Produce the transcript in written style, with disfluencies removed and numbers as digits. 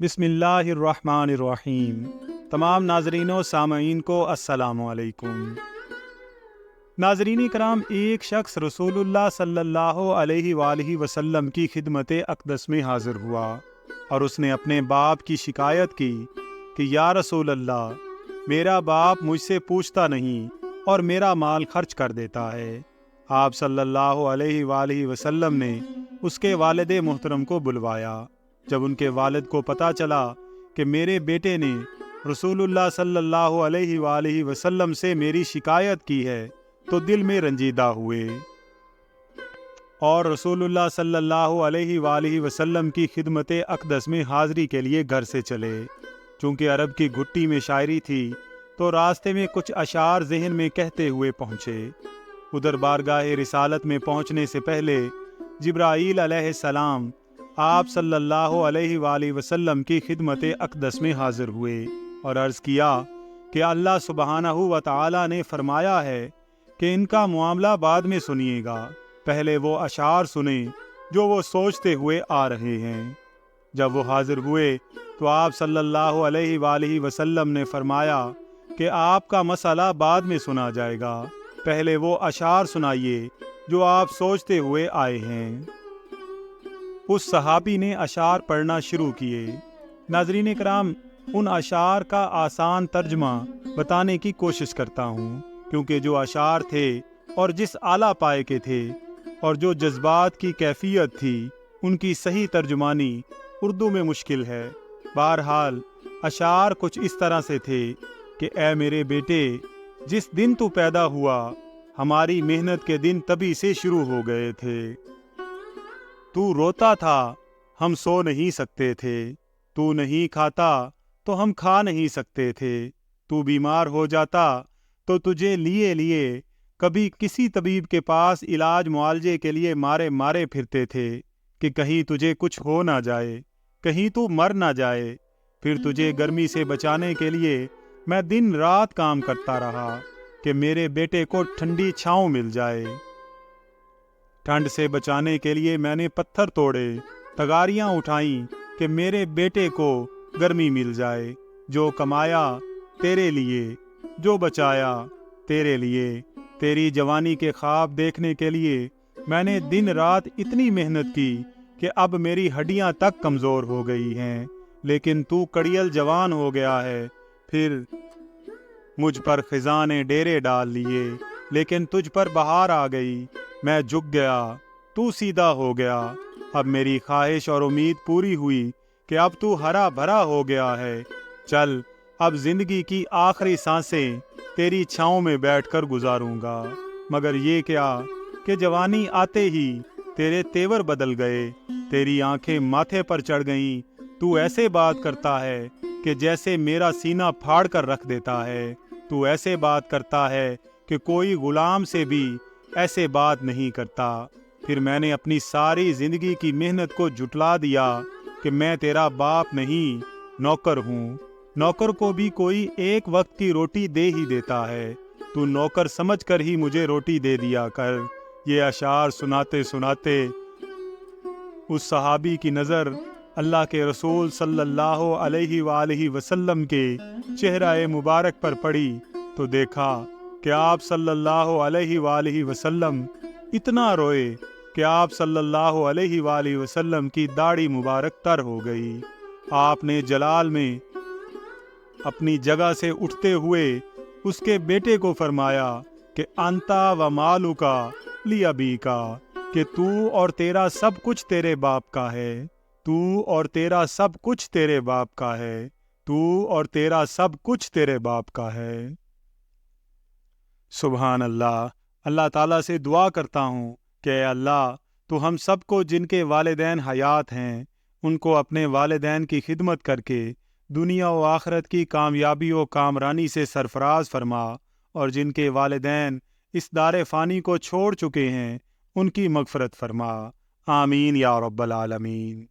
बिस्मिल्लाहिर्रहमानिर्रहीम। तमाम नाजरीन व सामईन को अस्सलामु अलैकुम। नाजरीन कराम, एक शख्स रसूलुल्लाह सल्लल्लाहु अलैहि वालैहि वसल्लम की खिदमत अक़दस में हाजिर हुआ और उसने अपने बाप की शिकायत की कि या रसूल अल्लाह, मेरा बाप मुझसे पूछता नहीं और मेरा माल खर्च कर देता है। आप सल्लल्लाहु अलैहि वालैहि वसल्लम ने उसके वालिद मोहतरम को बुलवाया। जब उनके वालिद को पता चला कि मेरे बेटे ने रसूलुल्लाह सल्लल्लाहु अलैहि वालैहि वसल्लम से मेरी शिकायत की है तो दिल में रंजीदा हुए और रसूलुल्लाह सल्लल्लाहु अलैहि वालैहि वसल्लम की खिदमत अक़दस में हाज़िरी के लिए घर से चले। चूँकि अरब की घुट्टी में शायरी थी तो रास्ते में कुछ अशार ज़हन में कहते हुए पहुँचे। उधर बारगाह रिसालत में पहुँचने से पहले जिब्राईल अलैहिस्सलाम आप सल्लल्लाहु अलैहि वालैहि वसल्लम की खिदमत अक़दस में हाज़िर हुए और अर्ज़ किया कि अल्लाह सुब्हानहू व तआला ने फरमाया है कि इनका मामला बाद में सुनिएगा, पहले वो अशार सुने जो वो सोचते हुए आ रहे हैं। जब वो हाज़िर हुए तो आप सल्लल्लाहु अलैहि वालैहि वसल्लम ने फरमाया कि आपका मसला बाद में सुना जाएगा, पहले वो अशार सुनाइए जो आप सोचते हुए आए हैं। उस सहाबी ने अशार पढ़ना शुरू किए। नाज़रीन कराम, उन अशार का आसान तर्जमा बताने की कोशिश करता हूँ, क्योंकि जो अशार थे और जिस आला पाए के थे और जो जज्बात की कैफियत थी, उनकी सही तर्जुमानी उर्दू में मुश्किल है। बहरहाल अशार कुछ इस तरह से थे कि ए मेरे बेटे, जिस दिन तू पैदा हुआ हमारी मेहनत के दिन तभी से शुरू हो गए थे। तू रोता था, हम सो नहीं सकते थे। तू नहीं खाता तो हम खा नहीं सकते थे। तू बीमार हो जाता तो तुझे लिए लिए कभी किसी तबीब के पास इलाज मुआलजे के लिए मारे मारे फिरते थे कि कहीं तुझे कुछ हो ना जाए, कहीं तू मर ना जाए। फिर तुझे गर्मी से बचाने के लिए मैं दिन रात काम करता रहा कि मेरे बेटे को ठंडी छाँव मिल जाए। ठंड से बचाने के लिए मैंने पत्थर तोड़े, तगारियां उठाईं कि मेरे बेटे को गर्मी मिल जाए। जो कमाया तेरे लिए, जो बचाया तेरे लिए। तेरी जवानी के ख्वाब देखने के लिए मैंने दिन रात इतनी मेहनत की कि अब मेरी हड्डियां तक कमज़ोर हो गई हैं, लेकिन तू कड़ियल जवान हो गया है। फिर मुझ पर खिज़ां ने डेरे डाल लिए, लेकिन तुझ पर बहार आ गई। मैं झुक गया, तू सीधा हो गया। अब मेरी ख्वाहिश और उम्मीद पूरी हुई कि अब तू हरा भरा हो गया है। चल, अब जिंदगी की आखिरी सांसें तेरी छाँव में बैठकर गुजारूंगा। मगर ये क्या कि जवानी आते ही तेरे तेवर बदल गए, तेरी आंखें माथे पर चढ़ गईं। तू ऐसे बात करता है कि जैसे मेरा सीना फाड़ कर रख देता है। तू ऐसे बात करता है कि कोई गुलाम से भी ऐसे बात नहीं करता। फिर मैंने अपनी सारी जिंदगी की मेहनत को जुटला दिया कि मैं तेरा बाप नहीं, नौकर हूँ। नौकर को भी कोई एक वक्त की रोटी दे ही देता है। तू नौकर समझकर ही मुझे रोटी दे दिया कर। ये अशार सुनाते सुनाते उस सहाबी की नज़र अल्लाह के रसूल सल्लल्लाहु अलैहि वालैहि वसल्लम के चेहरा मुबारक पर पड़ी तो देखा कि आप सल्लल्लाहु अलैहि वालैहि वसल्लम इतना रोए कि आप सल्लल्लाहु अलैहि वालैहि वसल्लम की दाढ़ी मुबारक तर हो गई। आपने जलाल में अपनी जगह से उठते हुए उसके बेटे को फरमाया कि अंता व मालुका लिअबीका, कि तू और तेरा सब कुछ तेरे बाप का है। तू और तेरा सब कुछ तेरे बाप का है। तू और तेरा सब कुछ तेरे बाप का है। सुभान अल्लाह। अल्लाह ताला से दुआ करता हूँ कि अल्लाह, तो हम सबको जिनके वालिदैन हयात हैं उनको अपने वालिदैन की खिदमत करके दुनिया व आखिरत की कामयाबी व कामरानी से सरफराज फरमा, और जिनके वालिदैन इस दारे फ़ानी को छोड़ चुके हैं उनकी मग़फ़िरत फरमा। आमीन या रब्बल आलमीन।